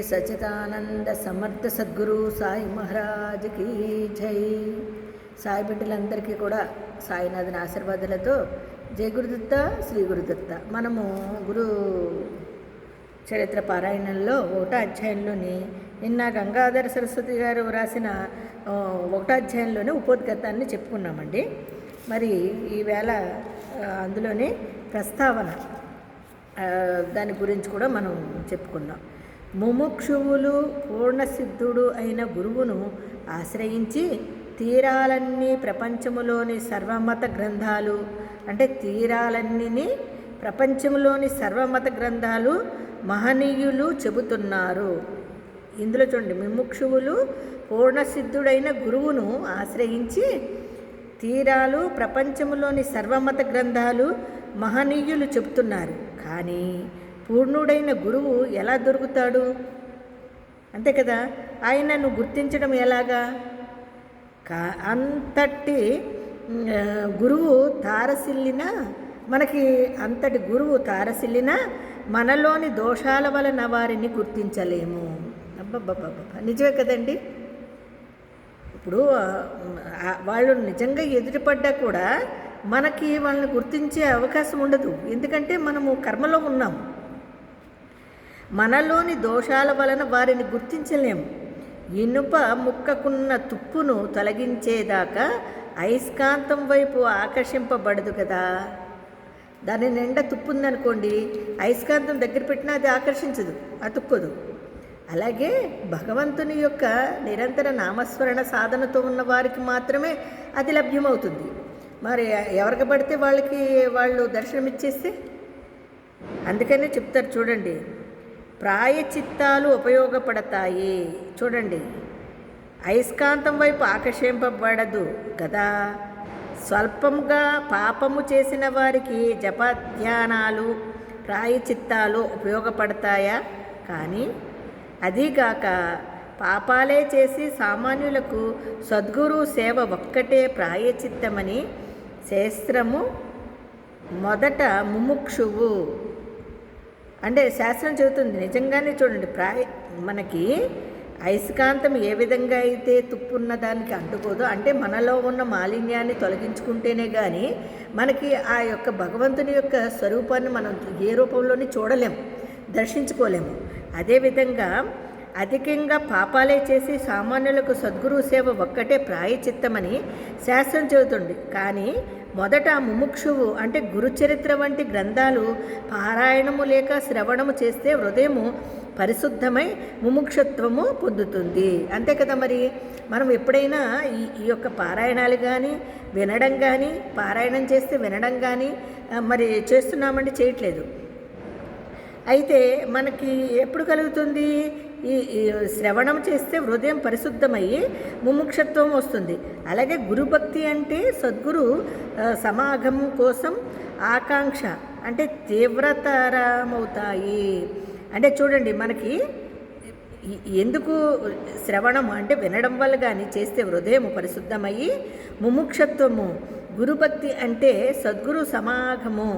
సచిదానంద సమర్థ సద్గురు సాయి మహారాజ్కి జై. సాయి బిడ్డలందరికీ కూడా సాయినాథుని ఆశీర్వాదాలతో జై గురుదత్త, శ్రీ గురుదత్త. మనము గురు చరిత్ర పారాయణంలో 1వ అధ్యాయంలోని నిన్న గంగాధర సరస్వతి గారు వ్రాసిన 1వ అధ్యాయంలోనే ఉపోద్ఘాతాన్ని చెప్పుకున్నామండి. మరి ఈవేళ అందులోనే ప్రస్తావన దాని గురించి కూడా మనం చెప్పుకుందాం. ముముక్షువులు పూర్ణసిద్ధుడు అయిన గురువును ఆశ్రయించి తీరాలన్నీ ప్రపంచములోని సర్వమత గ్రంథాలు అంటే తీరాలన్నీ ప్రపంచంలోని సర్వమత గ్రంథాలు మహనీయులు చెబుతున్నారు. ఇందులో చూడండి, ముముక్షువులు పూర్ణసిద్ధుడైన గురువును ఆశ్రయించి తీరాలు ప్రపంచంలోని సర్వమత గ్రంథాలు మహనీయులు చెబుతున్నారు. కానీ పూర్ణుడైన గురువు ఎలా దొరుకుతాడు? అంతే కదా, ఆయనను గుర్తించడం ఎలాగా? అంతటి గురువు తారసిల్లిన మనకి అంతటి గురువు తారసిల్లిన మనలోని దోషాల వలన వారిని గుర్తించలేము. అబ్బబ్బబ్బబ్బ, నిజమే కదండి. ఇప్పుడు వాళ్ళు నిజంగా ఎదురుపడ్డా కూడా మనకి వాళ్ళని గుర్తించే అవకాశం ఉండదు. ఎందుకంటే మనము కర్మలో ఉన్నాము. మనలోని దోషాల వలన వారిని గుర్తించలేము. ఇనుప ముక్కకున్న తుప్పును తొలగించేదాకా అయస్కాంతం వైపు ఆకర్షింపబడదు కదా. దాని నిండా తుప్పు ఉందనుకోండి, అయస్కాంతం దగ్గర పెట్టినా అది ఆకర్షించదు, అతుక్కోదు. అలాగే భగవంతుని యొక్క నిరంతర నామస్మరణ సాధనతో ఉన్న వారికి మాత్రమే అది లభ్యమవుతుంది. మరి ఎవరికి పడితే వాళ్ళు దర్శనమిచ్చేస్తే, అందుకనే చెప్తారు చూడండి, ప్రాయచిత్తాలు ఉపయోగపడతాయి. చూడండి, అయస్కాంతం వైపు ఆకర్షింపబడదు కదా. స్వల్పంగా పాపము చేసిన వారికి జపధ్యానాలు ప్రాయచిత్తాలు ఉపయోగపడతాయా? కానీ అదీగాక పాపాలే చేసి సామాన్యులకు సద్గురు సేవ ఒక్కటే ప్రాయచిత్తమని శాస్త్రము మొదట ముముక్షువు అంటే శాస్త్రం చెబుతుంది. నిజంగానే చూడండి, మనకి అయస్కాంతం ఏ విధంగా అయితే తుప్పున్న దానికి అంటుకోదో, అంటే మనలో ఉన్న మాలిన్యాన్ని తొలగించుకుంటేనే కానీ మనకి ఆ యొక్క భగవంతుని యొక్క స్వరూపాన్ని మనం ఏ రూపంలోని చూడలేము, దర్శించుకోలేము. అదేవిధంగా అధికంగా పాపాలే చేసి సామాన్యులకు సద్గురు సేవ ఒక్కటే ప్రాయచిత్తమని శాస్త్రం చెబుతుంది. కానీ మొదట ముముక్షువు అంటే గురుచరిత్ర వంటి గ్రంథాలు పారాయణము లేక శ్రవణము చేస్తే హృదయము పరిశుద్ధమై ముముక్షత్వము పొందుతుంది. అంతే కదా. మరి మనం ఎప్పుడైనా ఈ యొక్క పారాయణాలు కానీ వినడం కానీ, పారాయణం చేస్తే వినడం కానీ మరి చేస్తున్నామండి, చేయట్లేదు. అయితే మనకి ఎప్పుడు కలుగుతుంది? ఈ శ్రవణం చేస్తే హృదయం పరిశుద్ధమయ్యి ముముక్షత్వం వస్తుంది. అలాగే గురుభక్తి అంటే సద్గురు సమాగమం కోసం ఆకాంక్ష అంటే తీవ్రతరమవుతాయి. అంటే చూడండి, మనకి ఎందుకు శ్రవణం అంటే వినడం వల్ల కానీ చేస్తే హృదయం పరిశుద్ధమయ్యి ముముక్షత్వము, గురుభక్తి అంటే సద్గురు సమాగము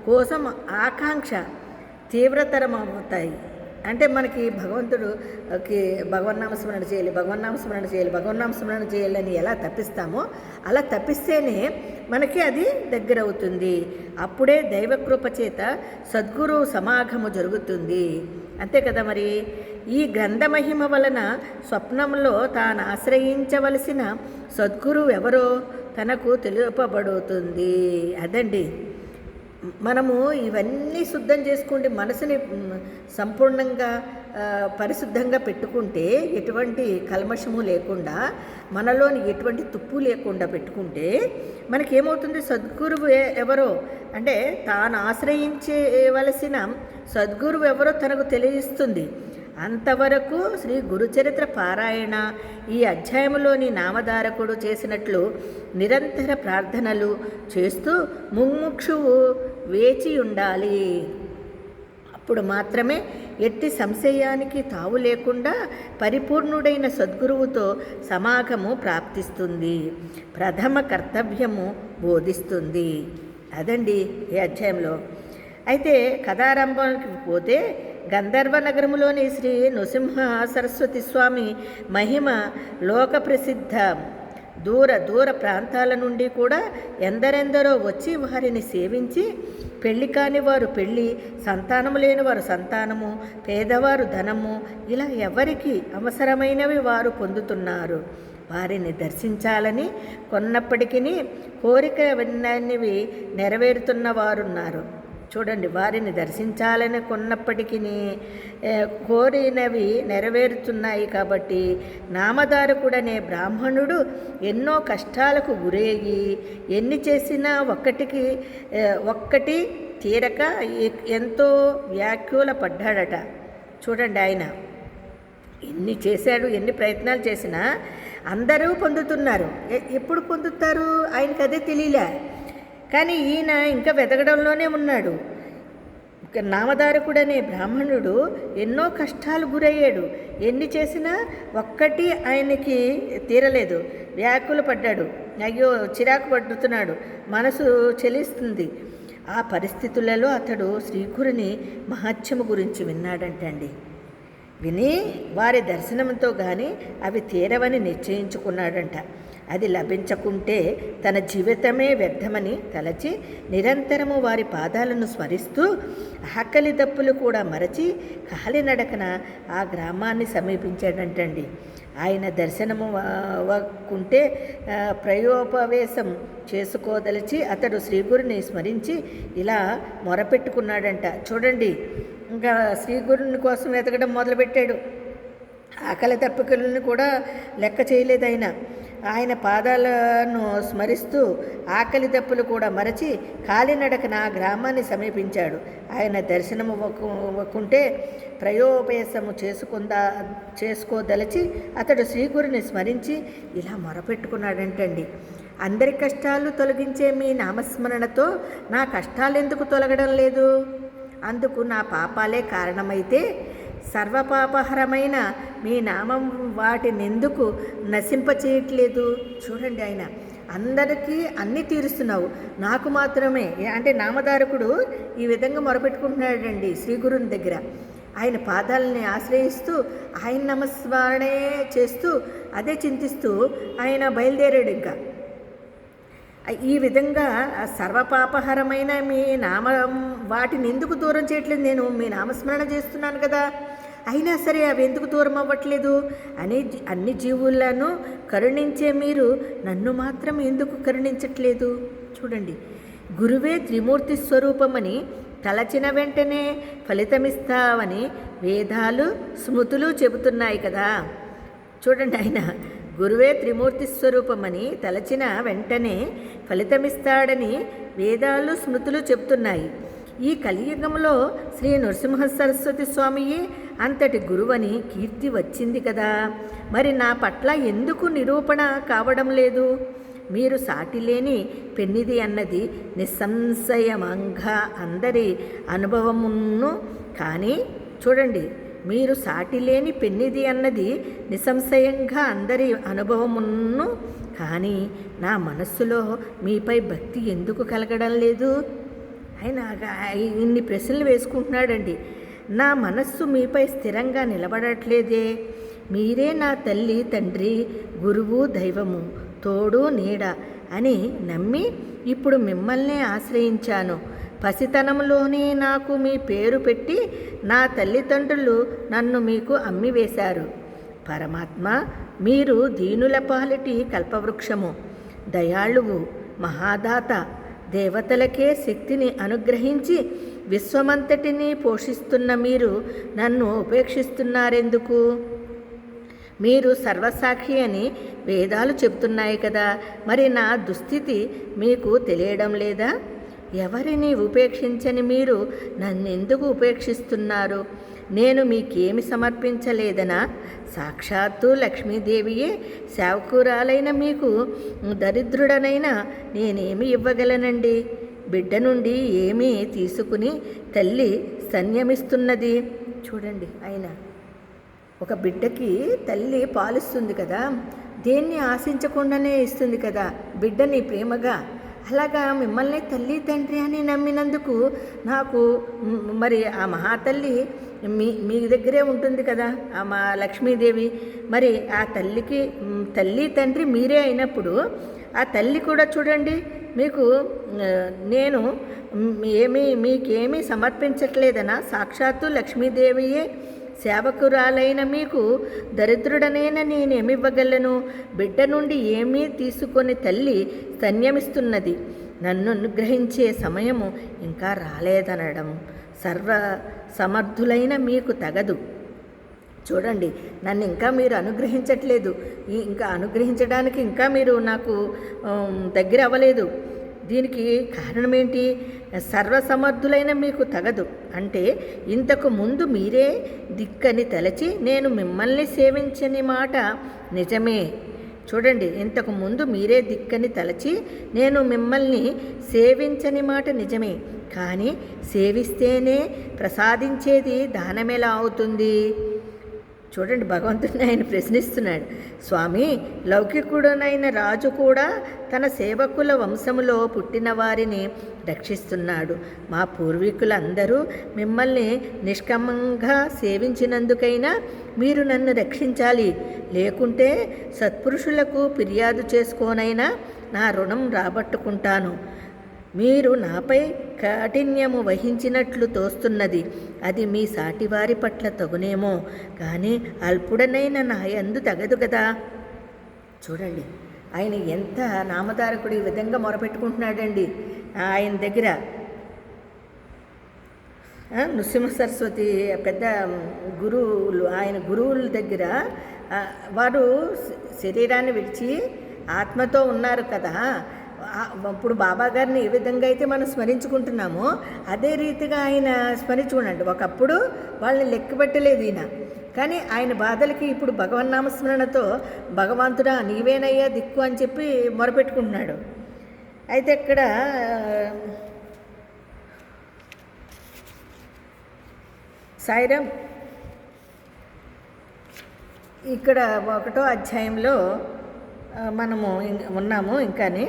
కోసం ఆకాంక్ష తీవ్రతరం అవుతాయి. అంటే మనకి భగవంతుడికి భగవన్నామస్మరణ చేయాలి, భగవన్నామస్మరణ చేయాలి, భగవన్నామస్మరణ చేయాలని ఎలా తప్పిస్తామో అలా తప్పిస్తేనే మనకి అది దగ్గర అవుతుంది. అప్పుడే దైవకృప చేత సద్గురు సమాగము జరుగుతుంది. అంతే కదా. మరి ఈ గ్రంథమహిమ వలన స్వప్నంలో తాను ఆశ్రయించవలసిన సద్గురు ఎవరో తనకు తెలుపబడుతుంది. అదండి, మనము ఇవన్నీ శుద్ధం చేసుకుంటే, మనసుని సంపూర్ణంగా పరిశుద్ధంగా పెట్టుకుంటే, ఎటువంటి కల్మషము లేకుండా, మనలోని ఎటువంటి తుప్పు లేకుండా పెట్టుకుంటే మనకేమవుతుంది? సద్గురువు ఎవరో అంటే తాను ఆశ్రయించవలసిన సద్గురువు ఎవరో తనకు తెలియస్తుంది. అంతవరకు శ్రీ గురుచరిత్ర పారాయణ ఈ అధ్యాయంలోని నామధారకుడు చేసినట్లు నిరంతర ప్రార్థనలు చేస్తూ ముముక్షువు వేచి ఉండాలి. అప్పుడు మాత్రమే ఎట్టి సంశయానికి తావు లేకుండా పరిపూర్ణుడైన సద్గురువుతో సమాగము ప్రాప్తిస్తుంది, ప్రథమ కర్తవ్యము బోధిస్తుంది. అదండి ఈ అధ్యాయంలో. అయితే కథారంభానికి పోతే గంధర్వ నగరములోని శ్రీ నృసింహ సరస్వతి స్వామి మహిమ లోక ప్రసిద్ధ. దూర దూర ప్రాంతాల నుండి కూడా ఎందరెందరో వచ్చి వారిని సేవించి పెళ్లి కాని వారు పెళ్ళి, సంతానము లేని వారు సంతానము, పేదవారు ధనము, ఇలా ఎవరికి అవసరమైనవి వారు పొందుతున్నారు. వారిని దర్శించాలని కొన్నప్పటికీ కోరికలవన్నీ నెరవేరుతున్న వారున్నారు. చూడండి, వారిని దర్శించాలని కొన్నప్పటికీ కోరినవి నెరవేరుతున్నాయి. కాబట్టి నామధారకుడనే బ్రాహ్మణుడు ఎన్నో కష్టాలకు గురయ్యి ఎన్ని చేసినా ఒక్కటి తీరక ఎంతో వ్యాకుల పడ్డాడట. చూడండి, ఆయన ఎన్ని చేశాడు, ఎన్ని ప్రయత్నాలు చేసినా అందరూ పొందుతున్నారు. ఎప్పుడు పొందుతారు ఆయనకు అదే తెలియలే. కానీ ఈయన ఇంకా వెతకడంలోనే ఉన్నాడు. నామధారకుడనే బ్రాహ్మణుడు ఎన్నో కష్టాలు గురయ్యాడు. ఎన్ని చేసినా ఒక్కటి ఆయనకి తీరలేదు. వ్యాకుల పడ్డాడు. అయ్యో, చిరాకు పడుతున్నాడు. మనసు చెలిస్తుంది. ఆ పరిస్థితులలో అతడు శ్రీగురుని మహత్యము గురించి విన్నాడంటండి. విని వారి దర్శనంతో కానీ అవి తీరవని నిశ్చయించుకున్నాడంట. అది లభించకుంటే తన జీవితమే వ్యర్థమని తలచి నిరంతరము వారి పాదాలను స్మరిస్తూ ఆకలి దప్పులు కూడా మరచి కాలినడకన ఆ గ్రామాన్ని సమీపించాడంటండి. ఆయన దర్శనము కుంటే ప్రయోపవేశం చేసుకోదలిచి అతడు శ్రీగురుని స్మరించి ఇలా మొరపెట్టుకున్నాడంట. చూడండి, ఇంకా శ్రీగురుని కోసం వెతకడం మొదలుపెట్టాడు. ఆకలి తప్పికలను కూడా లెక్క చేయలేదు ఆయన పాదాలను స్మరిస్తూ ఆకలి దప్పులు కూడా మరచి కాలినడకన ఆ గ్రామాన్ని సమీపించాడు. ఆయన దర్శనము కుంటే ప్రయోపేసము చేసుకోదలిచి అతడు శ్రీగురుని స్మరించి ఇలా మొరపెట్టుకున్నాడంటండి. అందరి కష్టాలు తొలగించే మీ నామస్మరణతో నా కష్టాలు ఎందుకు తొలగడం లేదు? అందుకు నా పాపాలే కారణమైతే సర్వపాపహరమైన మీ నామం వాటినెందుకు నశింపచేయట్లేదు? చూడండి, ఆయన అందరికీ అన్నీ తీరుస్తున్నావు, నాకు మాత్రమే అంటే నామధారకుడు ఈ విధంగా మొరపెట్టుకుంటున్నాడండి శ్రీగురుని దగ్గర. ఆయన పాదాలని ఆశ్రయిస్తూ ఆయన నమస్మరణే చేస్తూ అదే చింతిస్తూ ఆయన బయలుదేరాడు. ఇంకా ఈ విధంగా సర్వపాపహరమైన మీ నామం వాటిని ఎందుకు దూరం చేయట్లేదు? నేను మీ నామస్మరణ చేస్తున్నాను కదా, అయినా సరే అవి ఎందుకు దూరం అవ్వట్లేదు? అన్ని జీవులను కరుణించే మీరు నన్ను మాత్రం ఎందుకు కరుణించట్లేదు? చూడండి, గురువే త్రిమూర్తి స్వరూపమని తలచిన వెంటనే ఫలితమిస్తావని వేదాలు స్మృతులు చెబుతున్నాయి కదా. చూడండి, ఆయన గురువే త్రిమూర్తి స్వరూపమని తలచిన వెంటనే ఫలితమిస్తాడని వేదాలు స్మృతులు చెబుతున్నాయి. ఈ కలియుగంలో శ్రీ నృసింహ సరస్వతి స్వామియే అంతటి గురువని కీర్తి వచ్చింది కదా. మరి నా పట్ల ఎందుకు నిరూపణ కావడం లేదు? మీరు సాటిలేని పెన్నిది అన్నది నిస్సంశయమంగా అందరి అనుభవమును. కానీ చూడండి, మీరు సాటిలేని పెన్నిది అన్నది నిస్సంశయంగా అందరి అనుభవమును. కానీ నా మనస్సులో మీపై భక్తి ఎందుకు కలగడం లేదు? ఆయన ఇన్ని ప్రశ్నలు వేసుకుంటున్నాడండి. నా మనస్సు మీపై స్థిరంగా నిలబడట్లేదే. మీరే నా తల్లి, తండ్రి, గురువు, దైవము, తోడు, నీడ అని నమ్మి ఇప్పుడు మిమ్మల్నే ఆశ్రయించాను. పసితనంలోనే నాకు మీ పేరు పెట్టి నా తల్లిదండ్రులు నన్ను మీకు అమ్మివేశారు. పరమాత్మ, మీరు దీనుల పాలిటి కల్పవృక్షము, దయాళువు, మహాదాత, దేవతలకే శక్తిని అనుగ్రహించి విశ్వమంతటిని పోషిస్తున్న మీరు నన్ను ఉపేక్షిస్తున్నారెందుకు? మీరు సర్వసాక్షి అని వేదాలు చెబుతున్నాయి కదా. మరి నా దుస్థితి మీకు తెలియడం లేదా? ఎవరిని ఉపేక్షించని మీరు నన్నెందుకు ఉపేక్షిస్తున్నారు? నేను మీకేమి సమర్పించలేదనా? సాక్షాత్తు లక్ష్మీదేవియే సేవకురాలైన మీకు దరిద్రుడనైనా నేనేమి ఇవ్వగలనండి? బిడ్డ నుండి ఏమీ తీసుకుని తల్లి సంయమిస్తున్నది. చూడండి, ఆయన ఒక బిడ్డకి తల్లి పాలిస్తుంది కదా, దేన్ని ఆశించకుండానే ఇస్తుంది కదా బిడ్డని ప్రేమగా. అలాగా మిమ్మల్ని తల్లి తండ్రి అని నమ్మినందుకు నాకు మరి ఆ మహాతల్లి మీ దగ్గరే ఉంటుంది కదా మా లక్ష్మీదేవి. మరి ఆ తల్లికి తల్లి తండ్రి మీరే అయినప్పుడు ఆ తల్లి కూడా చూడండి మీకు నేను మీకేమీ సమర్పించట్లేదనా? సాక్షాత్తు లక్ష్మీదేవియే సేవకురాలైన మీకు దరిద్రుడనైన నేనేమివ్వగలను? బిడ్డ నుండి ఏమీ తీసుకొని తల్లి స్తన్యమిస్తున్నది. నన్ను అనుగ్రహించే సమయము ఇంకా రాలేదనడం సర్వ సమర్థులైన మీకు తగదు. చూడండి, నన్ను ఇంకా మీరు అనుగ్రహించట్లేదు, ఇంకా అనుగ్రహించడానికి ఇంకా మీరు నాకు దగ్గర అవ్వలేదు. దీనికి కారణం ఏంటి? సర్వసమర్థులైన మీకు తగదు అంటే ఇంతకు ముందు మీరే దిక్కని తలచి నేను మిమ్మల్ని సేవించని మాట నిజమే. చూడండి, ఇంతకు ముందు మీరే దిక్కని తలచి నేను మిమ్మల్ని సేవించని మాట నిజమే, కానీ సేవిస్తేనే ప్రసాదించేది దానమెలా అవుతుంది? చూడండి, భగవంతుడిని ఆయన ప్రశ్నిస్తున్నాడు. స్వామి, లౌకికుడనైన రాజు కూడా తన సేవకుల వంశములో పుట్టిన వారిని రక్షిస్తున్నాడు. మా పూర్వీకులందరూ మిమ్మల్ని నిష్కామంగా సేవించినందుకైనా మీరు నన్ను రక్షించాలి. లేకుంటే సత్పురుషులకు ఫిర్యాదు చేసుకోనైనా నా రుణం రాబట్టుకుంటాను. మీరు నాపై కాఠిన్యము వహించినట్లు తోస్తున్నది. అది మీ సాటివారి పట్ల తగునేమో, కానీ అల్పుడనైన నా యందు తగదు కదా. చూడండి, ఆయన ఎంత నామధారకుడు ఈ విధంగా మొరపెట్టుకుంటున్నాడండి ఆయన దగ్గర. నృసింహ సరస్వతి పెద్ద గురువులు, ఆయన గురువుల దగ్గర వారు శరీరాన్ని విడిచి ఆత్మతో ఉన్నారు కదా. ఇప్పుడు బాబా గారిని ఏ విధంగా అయితే మనం స్మరించుకుంటున్నామో అదే రీతిగా ఆయన స్మరించుకున్నాడు. ఒకప్పుడు వాళ్ళని లెక్క పెట్టలేదు ఈయన, కానీ ఆయన బాధలకి ఇప్పుడు భగవన్నామస్మరణతో భగవంతుడా నీవేనయ్యా దిక్కు అని చెప్పి మొరపెట్టుకుంటున్నాడు. అయితే ఇక్కడ సాయిరామ్ ఇక్కడ 1వ అధ్యాయంలో మనము ఉన్నాము. ఇంకాని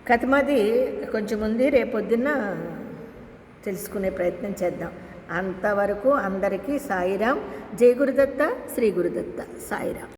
కథమది కొంచెం ఉంది, రేపొద్దున్న తెలుసుకునే ప్రయత్నం చేద్దాం. అంతవరకు అందరికీ సాయిరామ్. జై గురుదత్త, శ్రీ గురుదత్త, సాయిరామ్.